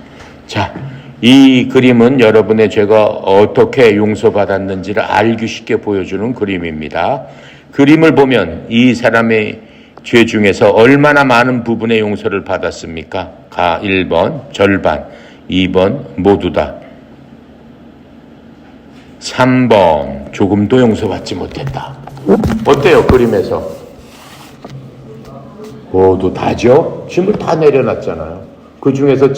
자, 이 그림은 여러분의 죄가 어떻게 용서받았는지를 알기 쉽게 보여주는 그림입니다. 그림을 보면 이 사람의 죄 중에서 얼마나 많은 부분의 용서를 받았습니까? 1번 절반, 2번 모두다, 3번 조금도 용서받지 못했다. 어때요? 그림에서 모두 다죠? 짐을 다 내려놨잖아요. 그 중에서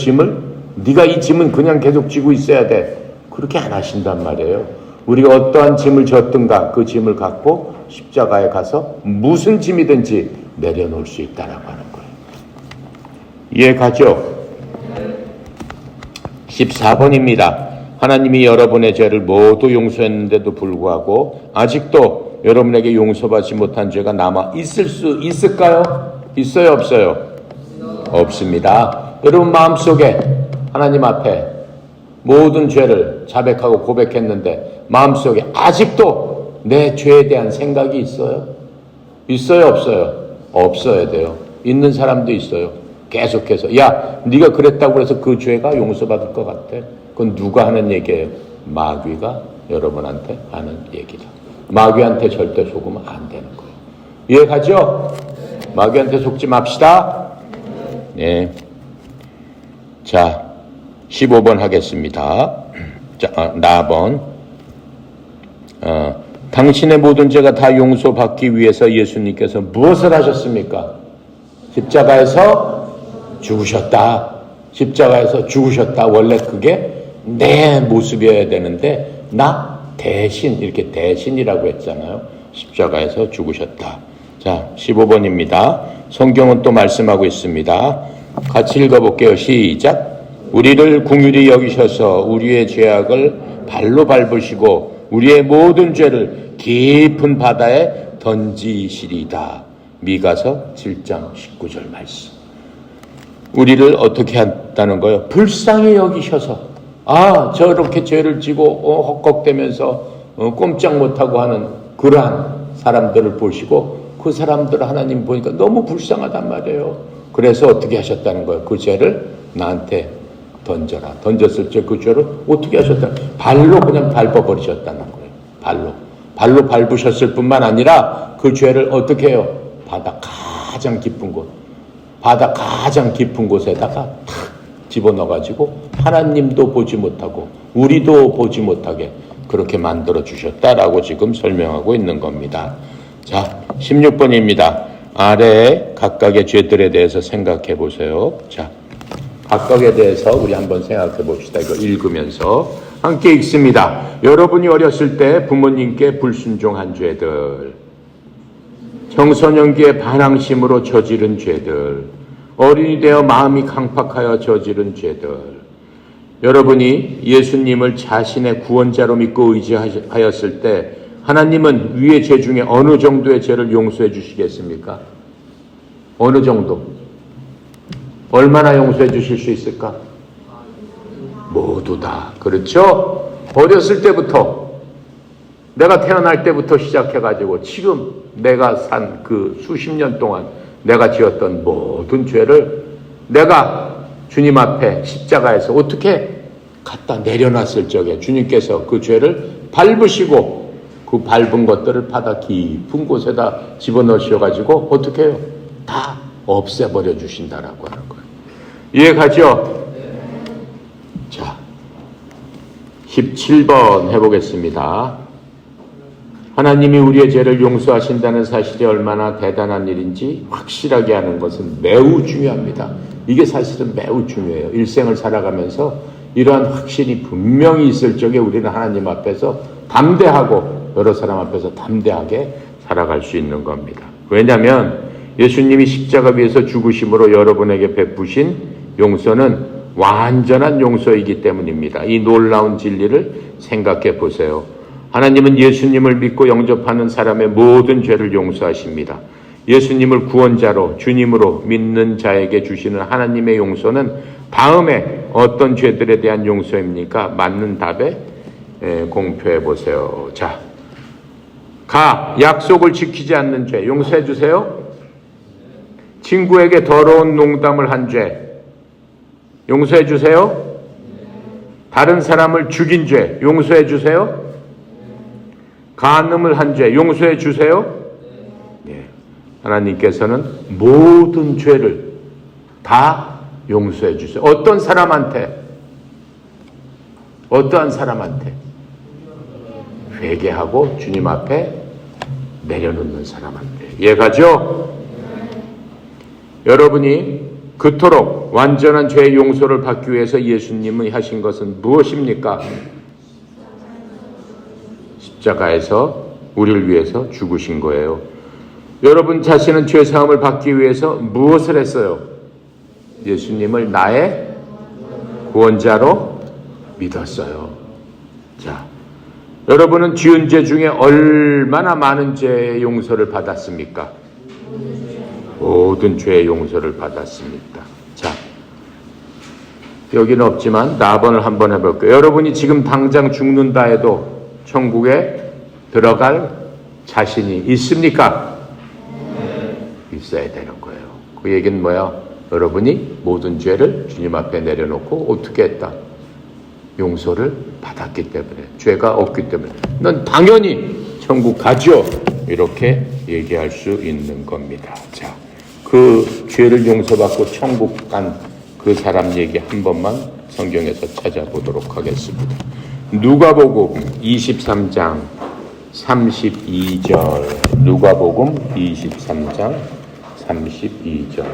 네가 이 짐은 그냥 계속 지고 있어야 돼, 그렇게 안 하신단 말이에요. 우리가 어떠한 짐을 졌든가 그 짐을 갖고 십자가에 가서 무슨 짐이든지 내려놓을 수 있다라고 하는 거예요. 이해 가죠? 14번입니다. 하나님이 여러분의 죄를 모두 용서했는데도 불구하고 아직도 여러분에게 용서받지 못한 죄가 남아 있을 수 있을까요? 있어요, 없어요? 없습니다. 여러분 마음속에 하나님 앞에 모든 죄를 자백하고 고백했는데 마음속에 아직도 내 죄에 대한 생각이 있어요? 있어요, 없어요? 없어야 돼요. 있는 사람도 있어요. 계속해서 야, 네가 그랬다고 해서 그 죄가 용서받을 것 같아? 그건 누가 하는 얘기예요? 마귀가 여러분한테 하는 얘기다. 마귀한테 절대 속으면 안 되는 거예요. 이해가죠? 마귀한테 속지 맙시다. 네. 자, 15번 하겠습니다. 자, 나번. 당신의 모든 죄가 다 용서받기 위해서 예수님께서 무엇을 하셨습니까? 십자가에서 죽으셨다. 십자가에서 죽으셨다. 원래 그게 내 모습이어야 되는데 나 대신, 이렇게 대신이라고 했잖아요. 십자가에서 죽으셨다. 자, 15번입니다. 성경은 또 말씀하고 있습니다. 같이 읽어볼게요. 시작. 우리를 긍휼히 여기셔서 우리의 죄악을 발로 밟으시고 우리의 모든 죄를 깊은 바다에 던지시리다. 미가서 7장 19절 말씀. 우리를 어떻게 한다는 거예요? 불쌍히 여기셔서, 저렇게 죄를 지고 헉헉대면서 꼼짝 못하고 하는 그러한 사람들을 보시고 그 사람들 하나님 보니까 너무 불쌍하단 말이에요. 그래서 어떻게 하셨다는 거예요? 그 죄를 나한테 던져라. 던졌을 때 그 죄를 어떻게 하셨다? 발로 그냥 밟아버리셨다는 거예요. 발로 밟으셨을 뿐만 아니라 그 죄를 어떻게 해요? 바다 가장 깊은 곳에다가 탁 집어넣어가지고 하나님도 보지 못하고 우리도 보지 못하게 그렇게 만들어 주셨다라고 지금 설명하고 있는 겁니다. 자, 16번입니다. 아래에 각각의 죄들에 대해서 생각해 보세요. 자, 각각에 대해서 우리 한번 생각해 봅시다. 이거 읽으면서 함께 읽습니다. 여러분이 어렸을 때 부모님께 불순종한 죄들, 청소년기에 반항심으로 저지른 죄들, 어린이 되어 마음이 강팍하여 저지른 죄들, 여러분이 예수님을 자신의 구원자로 믿고 의지하였을 때 하나님은 위의 죄 중에 어느 정도의 죄를 용서해 주시겠습니까? 어느 정도? 얼마나 용서해 주실 수 있을까? 모두 다. 그렇죠? 어렸을 때부터, 내가 태어날 때부터 시작해가지고 지금 내가 산 그 수십 년 동안 내가 지었던 모든 죄를 내가 주님 앞에 십자가에서 어떻게 갖다 내려놨을 적에 주님께서 그 죄를 밟으시고 그 밟은 것들을 바다 깊은 곳에다 집어넣으셔가지고 어떻게 해요? 다 없애버려 주신다라고 하는 거예요. 이해가죠? 자, 17번 해보겠습니다. 하나님이 우리의 죄를 용서하신다는 사실이 얼마나 대단한 일인지 확실하게 하는 것은 매우 중요합니다. 이게 사실은 매우 중요해요. 일생을 살아가면서 이러한 확신이 분명히 있을 적에 우리는 하나님 앞에서 담대하고 여러 사람 앞에서 담대하게 살아갈 수 있는 겁니다. 왜냐하면 예수님이 십자가 위에서 죽으심으로 여러분에게 베푸신 용서는 완전한 용서이기 때문입니다. 이 놀라운 진리를 생각해 보세요. 하나님은 예수님을 믿고 영접하는 사람의 모든 죄를 용서하십니다. 예수님을 구원자로 주님으로 믿는 자에게 주시는 하나님의 용서는 다음에 어떤 죄들에 대한 용서입니까? 맞는 답에 공표해 보세요. 자, 약속을 지키지 않는 죄 용서해 주세요. 친구에게 더러운 농담을 한 죄 용서해 주세요. 다른 사람을 죽인 죄 용서해 주세요. 간음을 한 죄 용서해 주세요. 네. 하나님께서는 모든 죄를 다 용서해 주세요. 어떠한 사람한테 회개하고 주님 앞에 내려놓는 사람한테. 이해가죠? 여러분이 그토록 완전한 죄의 용서를 받기 위해서 예수님이 하신 것은 무엇입니까? 십자가에서 우리를 위해서 죽으신 거예요. 여러분 자신은 죄사함을 받기 위해서 무엇을 했어요? 예수님을 나의 구원자로 믿었어요. 자, 여러분은 지은 죄 중에 얼마나 많은 죄의 용서를 받았습니까? 모든 죄의 용서를 받았습니다. 자, 여기는 없지만 나번을 한번 해볼게요. 여러분이 지금 당장 죽는다 해도 천국에 들어갈 자신이 있습니까? 있어야 되는 거예요. 그 얘기는 뭐야? 여러분이 모든 죄를 주님 앞에 내려놓고 어떻게 했다? 용서를 받았기 때문에, 죄가 없기 때문에 넌 당연히 천국 가죠. 이렇게 얘기할 수 있는 겁니다. 자, 그 죄를 용서받고 천국 간 그 사람 얘기 한 번만 성경에서 찾아보도록 하겠습니다. 누가복음 23장 32절. 누가복음 23장 32절.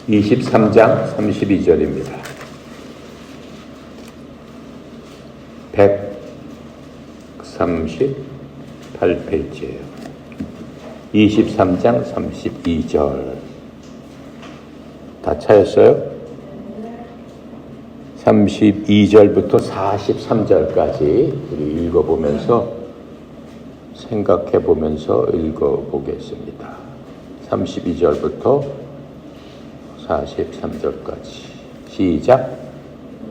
(23장) 32절입니다. 138페이지예요. 23장 32절. 다 찾았어요? 32절부터 43절까지 우리 읽어보면서 생각해보면서 읽어보겠습니다. 32절부터 43절까지 시작.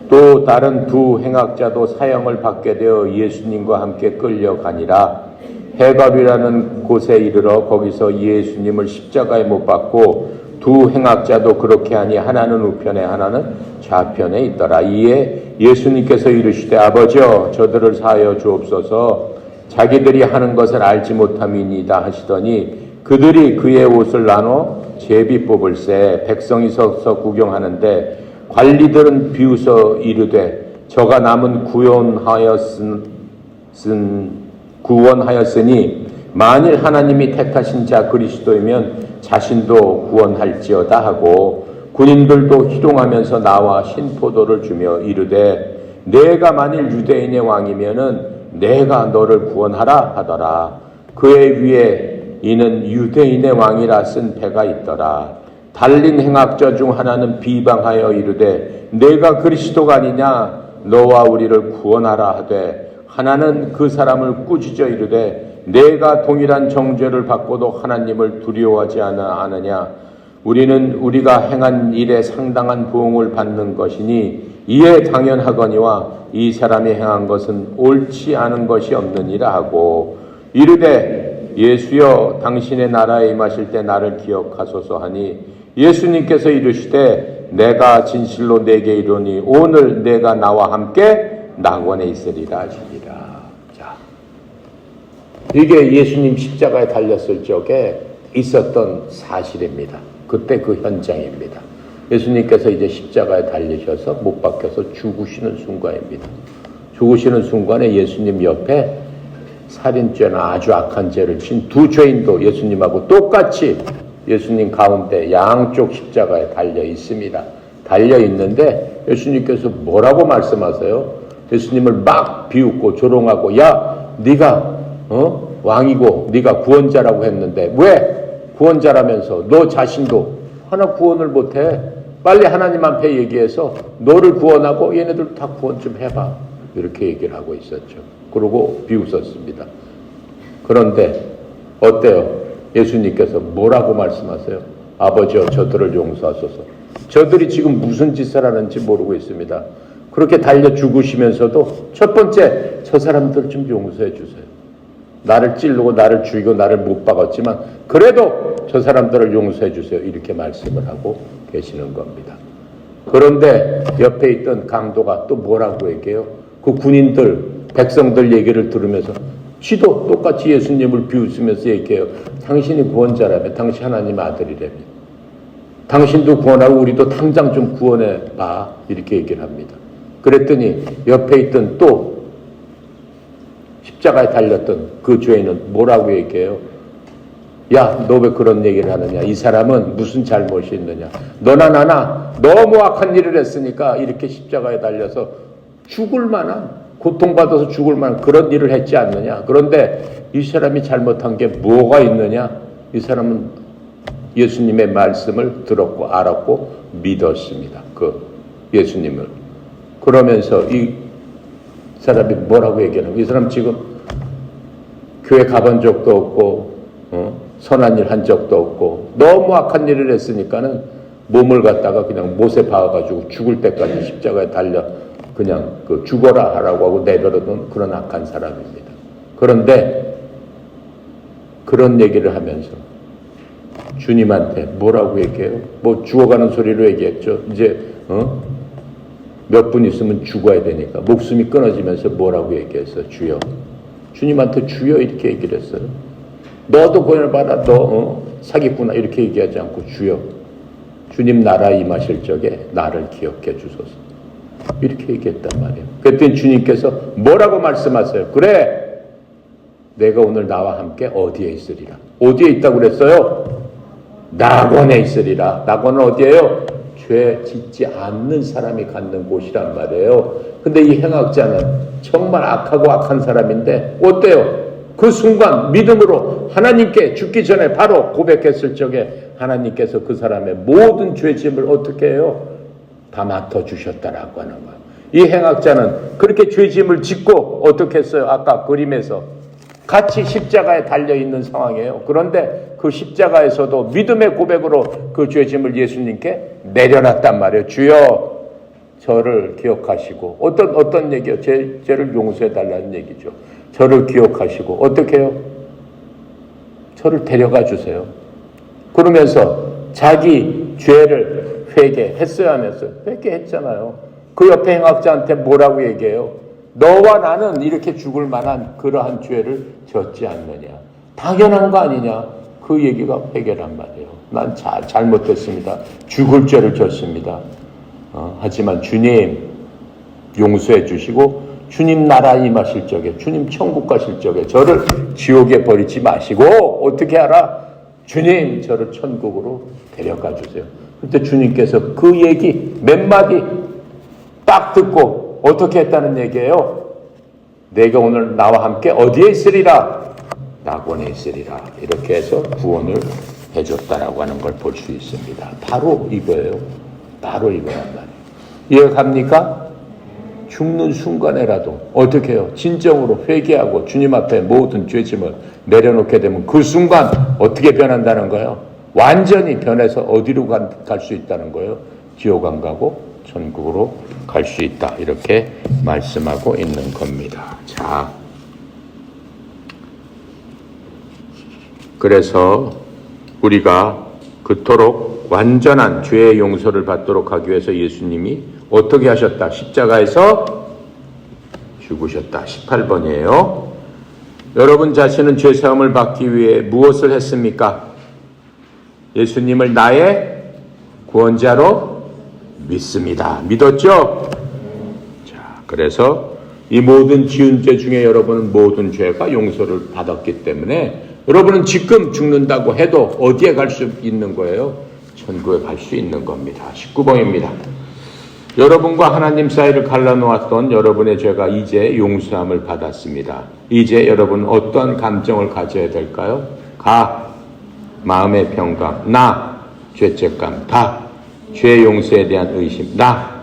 또 다른 두 행악자도 사형을 받게 되어 예수님과 함께 끌려가니라. 해갑이라는 곳에 이르러 거기서 예수님을 십자가에 못 박고 두 행악자도 그렇게 하니 하나는 우편에 하나는 좌편에 있더라. 이에 예수님께서 이르시되 아버지여 저들을 사하여 주옵소서 자기들이 하는 것을 알지 못함이니이다 하시더니 그들이 그의 옷을 나눠 제비 뽑을새 백성이 서서 구경하는데 관리들은 비웃어 이르되 저가 남은 구원하였으니 만일 하나님이 택하신 자 그리스도이면 자신도 구원할지어다 하고 군인들도 희롱하면서 나와 신포도를 주며 이르되 내가 만일 유대인의 왕이면은 내가 너를 구원하라 하더라. 그의 위에 이는 유대인의 왕이라 쓴 패가 있더라. 달린 행악자 중 하나는 비방하여 이르되 내가 그리스도가 아니냐 너와 우리를 구원하라 하되 하나는 그 사람을 꾸짖어 이르되 내가 동일한 정죄를 받고도 하나님을 두려워하지 않으냐 우리는 우리가 행한 일에 상당한 보응을 받는 것이니 이에 당연하거니와 이 사람이 행한 것은 옳지 않은 것이 없느니라 하고 이르되 예수여 당신의 나라에 임하실 때 나를 기억하소서 하니 예수님께서 이르시되 내가 진실로 내게 이르니 오늘 내가 나와 함께 낙원에 있으리라 하시니라. 자, 이게 예수님 십자가에 달렸을 적에 있었던 사실입니다. 그때 그 현장입니다. 예수님께서 이제 십자가에 달리셔서 못 박혀서 죽으시는 순간입니다. 죽으시는 순간에 예수님 옆에 살인죄나 아주 악한 죄를 진 두 죄인도 예수님하고 똑같이 예수님 가운데 양쪽 십자가에 달려 있습니다. 달려 있는데 예수님께서 뭐라고 말씀하세요? 예수님을 막 비웃고 조롱하고 야 네가 왕이고 네가 구원자라고 했는데 왜 구원자라면서 너 자신도 하나 구원을 못해? 빨리 하나님 앞에 얘기해서 너를 구원하고 얘네들 다 구원 좀 해봐. 이렇게 얘기를 하고 있었죠. 그러고 비웃었습니다. 그런데 어때요? 예수님께서 뭐라고 말씀하세요? 아버지여 저들을 용서하소서. 저들이 지금 무슨 짓을 하는지 모르고 있습니다. 그렇게 달려 죽으시면서도 첫 번째 저 사람들 좀 용서해 주세요. 나를 찌르고 나를 죽이고 나를 못 박았지만 그래도 저 사람들을 용서해 주세요. 이렇게 말씀을 하고 계시는 겁니다. 그런데 옆에 있던 강도가 또 뭐라고 얘기해요? 그 군인들, 백성들 얘기를 들으면서 지도 똑같이 예수님을 비웃으면서 얘기해요. 당신이 구원자라며 당신 하나님 아들이라며 당신도 구원하고 우리도 당장 좀 구원해봐. 이렇게 얘기를 합니다. 그랬더니 옆에 있던 또 십자가에 달렸던 그 죄인은 뭐라고 얘기해요? 야, 너 왜 그런 얘기를 하느냐? 이 사람은 무슨 잘못이 있느냐? 너나 나나 너무 악한 일을 했으니까 이렇게 십자가에 달려서 죽을 만한 고통받아서 죽을 만한 그런 일을 했지 않느냐? 그런데 이 사람이 잘못한 게 뭐가 있느냐? 이 사람은 예수님의 말씀을 들었고 알았고 믿었습니다. 그 예수님을. 그러면서 이 사람이 뭐라고 얘기하냐면 이 사람 지금 교회 가본 적도 없고 선한 일 한 적도 없고 너무 악한 일을 했으니까는 몸을 갖다가 그냥 못에 박아가지고 죽을 때까지 십자가에 달려 그냥 그 죽어라 하라고 하고 내버려둔 그런 악한 사람입니다. 그런데 그런 얘기를 하면서 주님한테 뭐라고 얘기해요? 뭐 죽어가는 소리로 얘기했죠. 이제 몇 분 있으면 죽어야 되니까 목숨이 끊어지면서 뭐라고 얘기했어? 주여 주님한테 주여 이렇게 얘기를 했어요. 너도 구원을 받아. 너 사기꾼아 이렇게 얘기하지 않고 주여 주님 나라 임하실 적에 나를 기억해 주소서 이렇게 얘기했단 말이에요. 그랬더니 주님께서 뭐라고 말씀하세요? 그래 내가 오늘 나와 함께 어디에 있으리라. 어디에 있다고 그랬어요? 낙원에 있으리라. 낙원은 어디예요? 죄 짓지 않는 사람이 갖는 곳이란 말이에요. 근데 이 행악자는 정말 악하고 악한 사람인데 어때요? 그 순간 믿음으로 하나님께 죽기 전에 바로 고백했을 적에 하나님께서 그 사람의 모든 죄짐을 어떻게 해요? 다 맡아주셨다라고 하는 거예요. 이 행악자는 그렇게 죄짐을 짓고 어떻게 했어요? 아까 그림에서 같이 십자가에 달려있는 상황이에요. 그런데 그 십자가에서도 믿음의 고백으로 그 죄짐을 예수님께 내려놨단 말이에요. 주여 저를 기억하시고 어떤 얘기요? 죄를 용서해달라는 얘기죠. 저를 기억하시고 어떻게 해요? 저를 데려가 주세요. 그러면서 자기 죄를 회개했어요 안 했어요? 회개했잖아요. 그 옆에 행악자한테 뭐라고 얘기해요? 너와 나는 이렇게 죽을 만한 그러한 죄를 졌지 않느냐. 당연한 거 아니냐. 그 얘기가 회개란 말이에요. 난 잘못했습니다. 죽을 죄를 졌습니다. 하지만 주님 용서해 주시고 주님 나라 임하실 적에 주님 천국 가실 적에 저를 지옥에 버리지 마시고 어떻게 하라? 주님 저를 천국으로 데려가 주세요. 그때 주님께서 그 얘기 몇 마디 딱 듣고 어떻게 했다는 얘기예요? 내가 오늘 나와 함께 어디에 있으리라? 낙원에 있으리라. 이렇게 해서 구원을 해줬다라고 하는 걸 볼 수 있습니다. 바로 이거예요. 바로 이거란 말이에요. 이해가 갑니까? 죽는 순간에라도 어떻게 해요? 진정으로 회개하고 주님 앞에 모든 죄짐을 내려놓게 되면 그 순간 어떻게 변한다는 거예요? 완전히 변해서 어디로 갈 수 있다는 거예요? 지옥 안 가고 천국으로 갈 수 있다. 이렇게 말씀하고 있는 겁니다. 자, 그래서 우리가 그토록 완전한 죄의 용서를 받도록 하기 위해서 예수님이 어떻게 하셨다? 십자가에서 죽으셨다. 18번이에요. 여러분 자신은 죄사함을 받기 위해 무엇을 했습니까? 예수님을 나의 구원자로 믿습니다. 믿었죠? 자, 그래서 이 모든 지은 죄 중에 여러분은 모든 죄가 용서를 받았기 때문에 여러분은 지금 죽는다고 해도 어디에 갈 수 있는 거예요? 천국에 갈 수 있는 겁니다. 19번입니다. 여러분과 하나님 사이를 갈라놓았던 여러분의 죄가 이제 용서함을 받았습니다. 이제 여러분 어떤 감정을 가져야 될까요? 마음의 평강, 죄책감, 죄 용서에 대한 의심,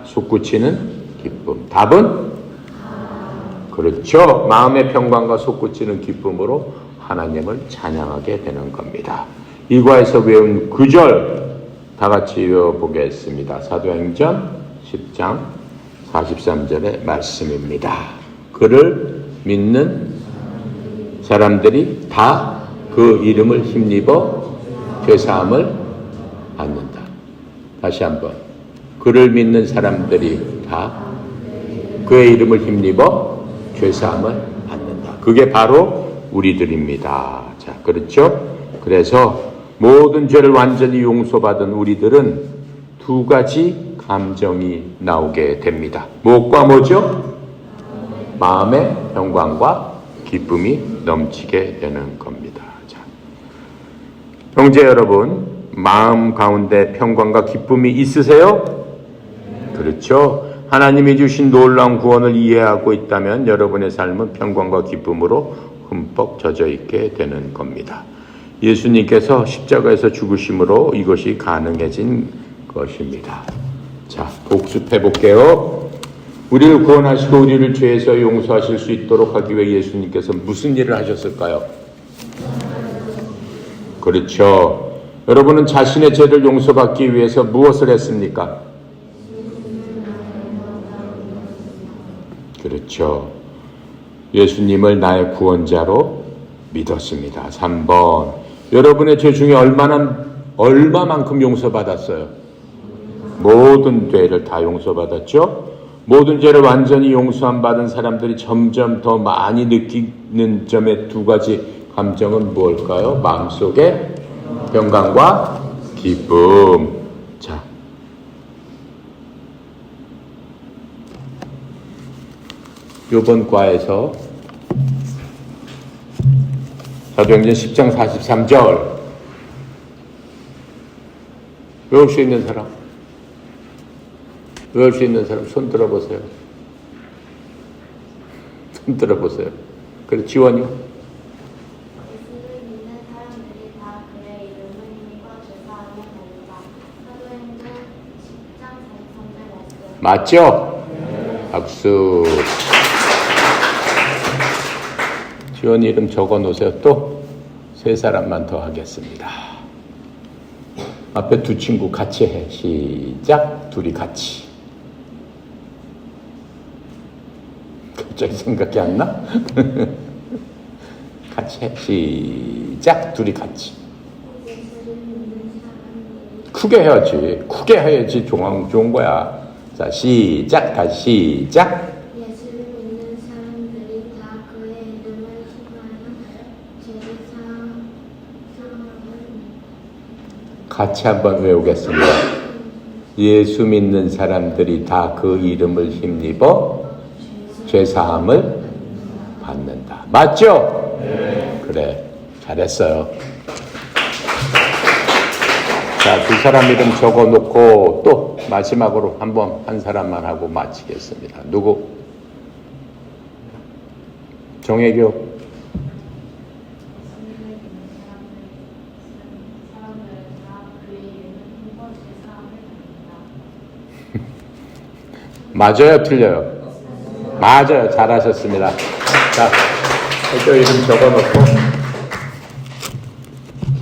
솟구치는 기쁨. 답은? 그렇죠. 마음의 평강과 솟구치는 기쁨으로 하나님을 찬양하게 되는 겁니다. 이과에서 외운 구절 다 같이 외워보겠습니다. 사도행전 10장 43절의 말씀입니다. 그를 믿는 사람들이 다 그 이름을 힘입어 죄사함을 받는다. 다시 한번. 그를 믿는 사람들이 다 그의 이름을 힘입어 죄사함을 받는다. 그게 바로 우리들입니다. 자, 그렇죠? 그래서 모든 죄를 완전히 용서받은 우리들은 두 가지 감정이 나오게 됩니다. 무엇과 뭐죠? 마음의 평강과 기쁨이 넘치게 되는 겁니다. 자, 형제 여러분, 마음 가운데 평강과 기쁨이 있으세요? 그렇죠? 하나님이 주신 놀라운 구원을 이해하고 있다면 여러분의 삶은 평강과 기쁨으로 흠뻑 젖어 있게 되는 겁니다. 예수님께서 십자가에서 죽으심으로 이것이 가능해진 것입니다. 자, 복습해 볼게요. 우리를 구원하시고 우리를 죄에서 용서하실 수 있도록 하기 위해 예수님께서 무슨 일을 하셨을까요? 그렇죠. 여러분은 자신의 죄를 용서받기 위해서 무엇을 했습니까? 그렇죠. 예수님을 나의 구원자로 믿었습니다. 3번. 여러분의 죄 중에 얼마만큼 용서받았어요? 모든 죄를 다 용서받았죠? 모든 죄를 완전히 용서함 받은 사람들이 점점 더 많이 느끼는 점의 두 가지 감정은 무엇일까요? 마음속에 평강과 기쁨. 자, 요번 과에서 사도행전 10장 43절 외울 수 있는 사람? 외울 수 있는 사람 손 들어보세요. 손 들어보세요. 그래, 지원이요? 예수를 믿는 사람들이 다 그의 이름을 힘입어 죄사함을 받는다. 사도행전 10장 43절 말씀. 맞죠? 박수. 지원 이름 적어 놓으세요. 또 세 사람만 더 하겠습니다. 앞에 두 친구 같이 해. 시작. 둘이 같이. 갑자기 생각이 안 나? 같이 해. 시작. 둘이 같이. 예수를 믿는 사람들이 크게 해야지. 크게 해야지 좋은 거야. 자, 시작. 다시 시작. 예수를 믿는 사람들이 다 그의 이름을 힘하여 죄사함을 같이 한번 외우겠습니다. 예수 믿는 사람들이 다 그 이름을 힘입어 죄사함을 받는다. 맞죠? 네. 그래, 잘했어요. 자, 두 사람 이름 적어놓고 또 마지막으로 한 사람만 하고 마치겠습니다. 누구? 정혜교. 맞아요, 틀려요? 맞아요, 잘하셨습니다. 자, 또 이름 적어놓고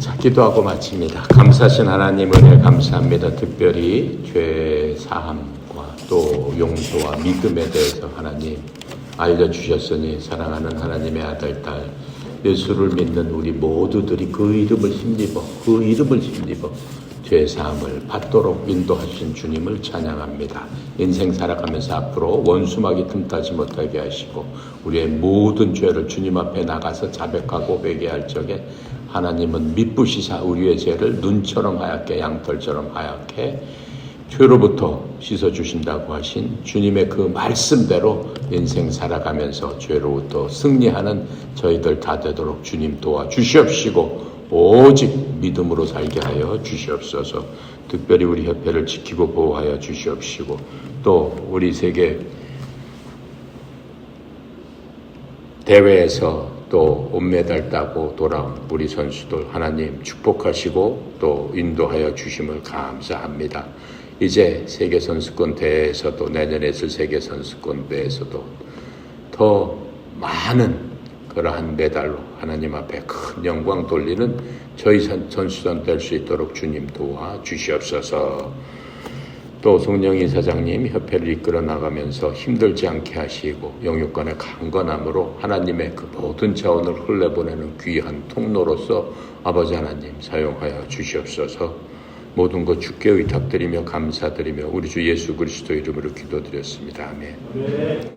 자, 기도하고 마칩니다. 감사하신 하나님 은혜 감사합니다. 특별히 죄 사함과 또 용서와 믿음에 대해서 하나님 알려주셨으니 사랑하는 하나님의 아들, 딸 예수를 믿는 우리 모두들이 그 이름을 힘입어 죄사함을 받도록 인도하신 주님을 찬양합니다. 인생 살아가면서 앞으로 원수마귀 틈타지 못하게 하시고 우리의 모든 죄를 주님 앞에 나가서 자백하고 회개할 적에 하나님은 미쁘시사 우리의 죄를 눈처럼 하얗게 양털처럼 하얗게 죄로부터 씻어주신다고 하신 주님의 그 말씀대로 인생 살아가면서 죄로부터 승리하는 저희들 다 되도록 주님 도와주시옵시고 오직 믿음으로 살게 하여 주시옵소서. 특별히 우리 협회를 지키고 보호하여 주시옵시고 또 우리 세계 대회에서 또 은메달 따고 돌아온 우리 선수들 하나님 축복하시고 또 인도하여 주심을 감사합니다. 이제 세계선수권 대회에서도 내년에 있을 세계선수권 대회에서도 더 많은 그러한 메달로 하나님 앞에 큰 영광 돌리는 저희 선수단 될 수 있도록 주님 도와 주시옵소서. 또 송영희 사장님 협회를 이끌어 나가면서 힘들지 않게 하시고 영육간의 강건함으로 하나님의 그 모든 자원을 흘려보내는 귀한 통로로서 아버지 하나님 사용하여 주시옵소서. 모든 것 주께 의탁드리며 감사드리며 우리 주 예수 그리스도 이름으로 기도드렸습니다. 아멘.